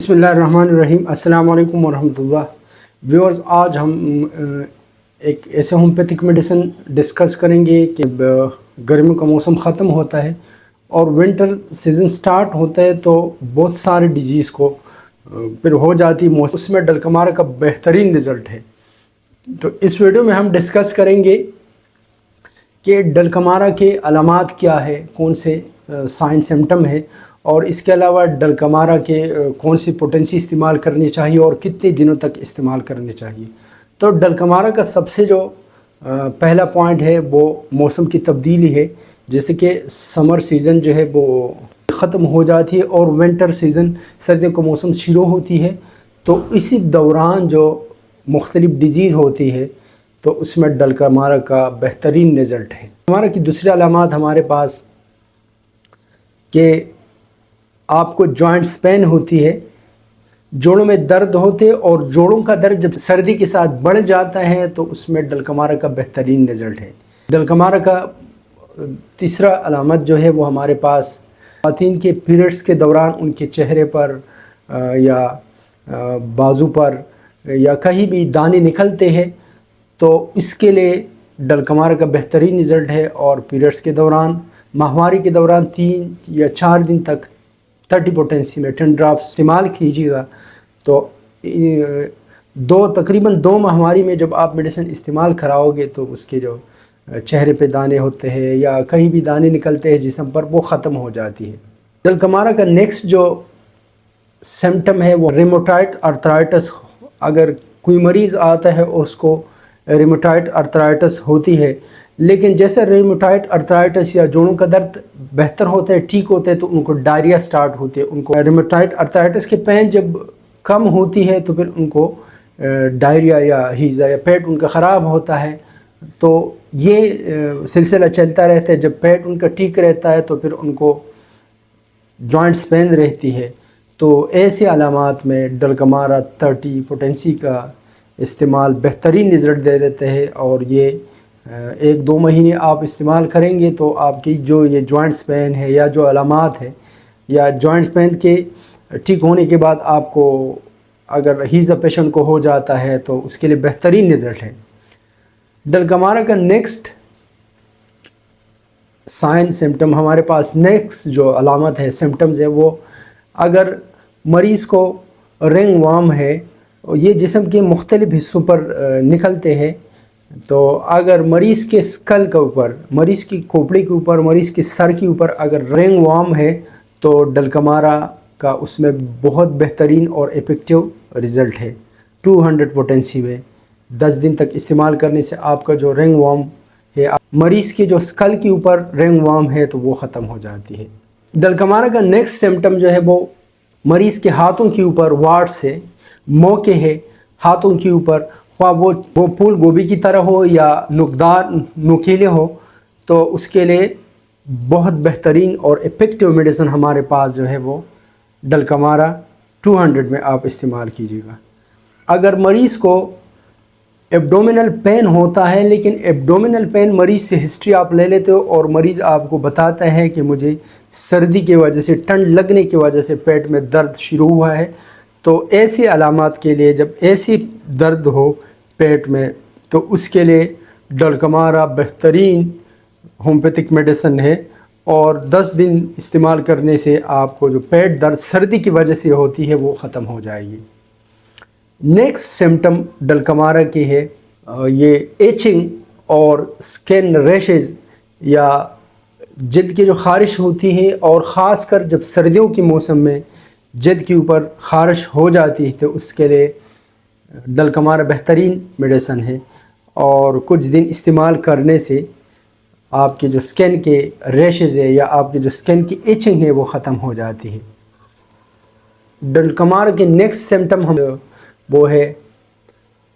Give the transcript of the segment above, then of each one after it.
बिस्मिल्लाहिर्रहमानिर्रहीम। अस्सलाम वालेकुम वरहमतुल्लाह। व्यूअर्स, आज हम एक ऐसे होम्योपैथिक मेडिसिन डिस्कस करेंगे कि गर्मियों का मौसम ख़त्म होता है और विंटर सीज़न स्टार्ट होता है तो बहुत सारे डिजीज़ को फिर हो जाती है मौसम, उसमें डलकमारा का बेहतरीन रिज़ल्ट है। तो इस वीडियो में हम डिस्कस करेंगे कि डलकमारा के अलामात क्या है, कौन से साइन सिम्टम है, और इसके अलावा डलकमारा के कौन सी पोटेंसी इस्तेमाल करनी चाहिए और कितने दिनों तक इस्तेमाल करनी चाहिए। तो डलकमारा का सबसे जो पहला पॉइंट है वो मौसम की तब्दीली है। जैसे कि समर सीज़न जो है वो ख़त्म हो जाती है और विंटर सीज़न, सर्दियों का मौसम शुरू होती है, तो इसी दौरान जो मुख्तलिफ़ डिजीज़ होती है तो उसमें डलकमारा का बेहतरीन रिज़ल्ट है। डलकमारा की दूसरी अलामात हमारे पास कि आपको जॉइंट्स पेन होती है, जोड़ों में दर्द होते हैं, और जोड़ों का दर्द जब सर्दी के साथ बढ़ जाता है तो उसमें डलकमारा का बेहतरीन रिज़ल्ट है। डलकमारा का तीसरा अलामत जो है वो हमारे पास ख़वातीन के पीरियड्स के दौरान उनके चेहरे पर या बाजू पर या कहीं भी दाने निकलते हैं, तो इसके लिए डलकमारा का बेहतरीन रिज़ल्ट है। और पीरियड्स के दौरान, माहवारी के दौरान 3 या 4 दिन तक 30 पोटेंसी में 10 ड्रॉप्स इस्तेमाल कीजिएगा। तो तकरीबन 2 माहवारी में जब आप मेडिसिन इस्तेमाल कराओगे तो उसके जो चेहरे पे दाने होते हैं या कहीं भी दाने निकलते हैं जिस्म पर, वो ख़त्म हो जाती है। डलकमारा का नेक्स्ट जो सिम्टम है वो रिमोटाइड अर्थराइटिस। अगर कोई मरीज़ आता है उसको रिमोटाइड अर्थराइटिस होती है, लेकिन जैसे रिमोटाइड अर्थराइटिस या जोड़ों का दर्द बेहतर होता है, ठीक होता है, तो उनको डायरिया स्टार्ट होती है। उनको रिमोटाइड अर्थराइटिस की पेन जब कम होती है तो फिर उनको डायरिया या हीज़ा या पेट उनका ख़राब होता है। तो ये सिलसिला चलता रहता है। जब पेट उनका ठीक रहता है तो फिर उनको जॉइंट्स पेन रहती है। तो ऐसे अलामात में डलकमारा 30 पोटेंसी का इस्तेमाल बेहतरीन रिज़ल्ट दे देते हैं, और ये 1-2 महीने आप इस्तेमाल करेंगे तो आपकी जो ये जॉइंट्स पेन है या जो अलामात है या जॉइंट्स पेन के ठीक होने के बाद आपको अगर हीज़ा पेशेंट को हो जाता है तो उसके लिए बेहतरीन रिज़ल्ट है। डलकमारा का नेक्स्ट साइन सिम्टम हमारे पास, नेक्स्ट जो अलामत है, सिम्टम्स है, वो अगर मरीज़ को रिंग वर्म है, ये जिस्म के मुख्तलिफ़ हिस्सों पर निकलते हैं, तो अगर मरीज़ के स्कल के ऊपर, मरीज़ की खोपड़ी के ऊपर, मरीज़ के सर के ऊपर अगर रिंग वर्म है तो डलकमारा का उसमें बहुत बेहतरीन और इफ़ेक्टिव रिज़ल्ट है। 200 पोटेंसी में 10 दिन तक इस्तेमाल करने से आपका जो रिंग वर्म है, मरीज़ के जो स्कल के ऊपर रिंग वर्म है, तो वो ख़त्म हो जाती है। डलकमारा का नेक्स्ट सिम्टम जो है वो मरीज़ के हाथों के ऊपर वार्ट्स है, मोके है हाथों के ऊपर, ख्वाह वो फूल गोभी की तरह हो या नुकदार नुकीले हो, तो उसके लिए बहुत बेहतरीन और इफ़ेक्टिव मेडिसिन हमारे पास जो है वो डलकमारा 200 में आप इस्तेमाल कीजिएगा। अगर मरीज़ को एब्डोमिनल पेन होता है, लेकिन एब्डोमिनल पेन मरीज़ से हिस्ट्री आप ले लेते हो और मरीज़ आपको बताता है कि मुझे सर्दी की वजह से, ठंड लगने की वजह से पेट में दर्द शुरू हुआ है, तो ऐसी अलामात के लिए, जब ऐसी दर्द हो पेट में, तो उसके लिए डलकमारा बेहतरीन होम्योपैथिक मेडिसिन है। और 10 दिन इस्तेमाल करने से आपको जो पेट दर्द सर्दी की वजह से होती है वो ख़त्म हो जाएगी। नेक्स्ट सिम्टम डलकमारा की है ये एचिंग और स्किन रैशेज़ या जल्द की जो ख़ारिश होती है, और ख़ास कर जब सर्दियों के मौसम में जल्द के ऊपर ख़ारिश हो जाती है तो उसके लिए डलकमारा बेहतरीन मेडिसिन है। और कुछ दिन इस्तेमाल करने से आपके जो स्किन के रैशेज़ है या आपके जो स्किन की इचिंग है वो ख़त्म हो जाती है। डलकमारा के नेक्स्ट सिम्टम हम वो है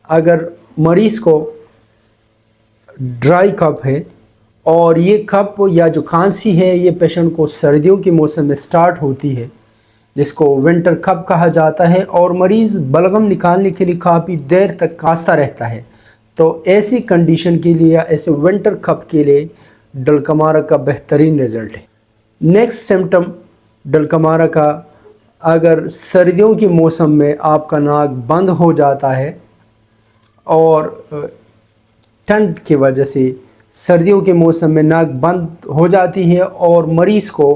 अगर मरीज़ को ड्राई कफ है, और ये कफ या जो खांसी है ये पेशेंट को सर्दियों के मौसम में स्टार्ट होती है, जिसको विंटर कफ कहा जाता है, और मरीज़ बलगम निकालने के लिए काफ़ी देर तक कांसता रहता है। तो ऐसी कंडीशन के लिए या ऐसे विंटर कफ के लिए डलकमारा का बेहतरीन रिज़ल्ट है। नेक्स्ट सिम्टम डलकमारा का اگر سردیوں کے موسم میں آپ کا ناک بند ہو جاتا ہے اور ٹھنڈ کی وجہ سے سردیوں کے موسم میں ناک بند ہو جاتی ہے اور مریض کو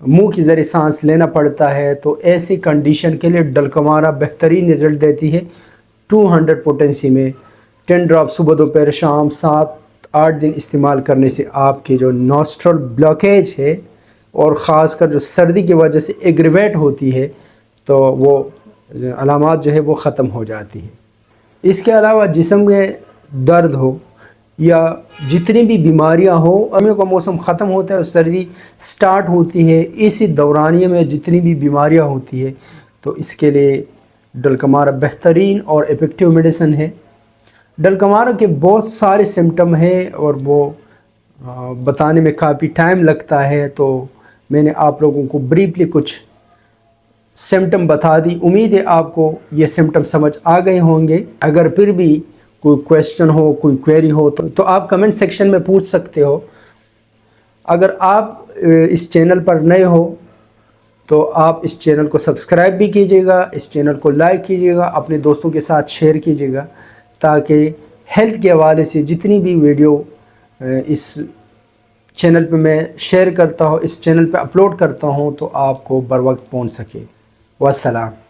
منہ کے ذریعے سانس لینا پڑتا ہے، تو ایسی کنڈیشن کے لیے ڈلکمارا بہترین رزلٹ دیتی ہے۔ 200 پوٹنسی میں 10 ڈراپ صبح دوپہر شام 7-8 دن استعمال کرنے سے آپ کے جو نوسٹرل بلاکیج ہے اور خاص کر جو سردی کی وجہ سے ایگریویٹ ہوتی ہے تو وہ علامات جو ہے وہ ختم ہو جاتی ہیں۔ اس کے علاوہ جسم میں درد ہو یا جتنی بھی بیماریاں ہوں، گرمیوں کا موسم ختم ہوتا ہے اور سردی سٹارٹ ہوتی ہے، اسی دورانیے میں جتنی بھی بیماریاں ہوتی ہے تو اس کے لیے ڈلکمارا بہترین اور ایفیکٹیو میڈیسن ہے۔ ڈلکمارا کے بہت سارے سمٹم ہیں اور وہ بتانے میں کافی ٹائم لگتا ہے، تو میں نے آپ لوگوں کو بریفلی کچھ سمٹم بتا دی۔ امید ہے آپ کو یہ سمٹم سمجھ آ گئے ہوں گے۔ اگر پھر بھی کوئی کویسچن ہو، کوئی کویری ہو تو آپ کمنٹ سیکشن میں پوچھ سکتے ہو۔ اگر آپ اس چینل پر نئے ہو تو آپ اس چینل کو سبسکرائب بھی کیجیے گا، اس چینل کو لائک کیجیے گا، اپنے دوستوں کے ساتھ شیئر کیجیے گا، تاکہ ہیلتھ کے حوالے سے جتنی بھی ویڈیو اس چینل پہ میں شیئر کرتا ہوں، اس چینل پہ اپلوڈ کرتا ہوں، تو آپ کو بر وقت پہنچ سکے۔ والسلام۔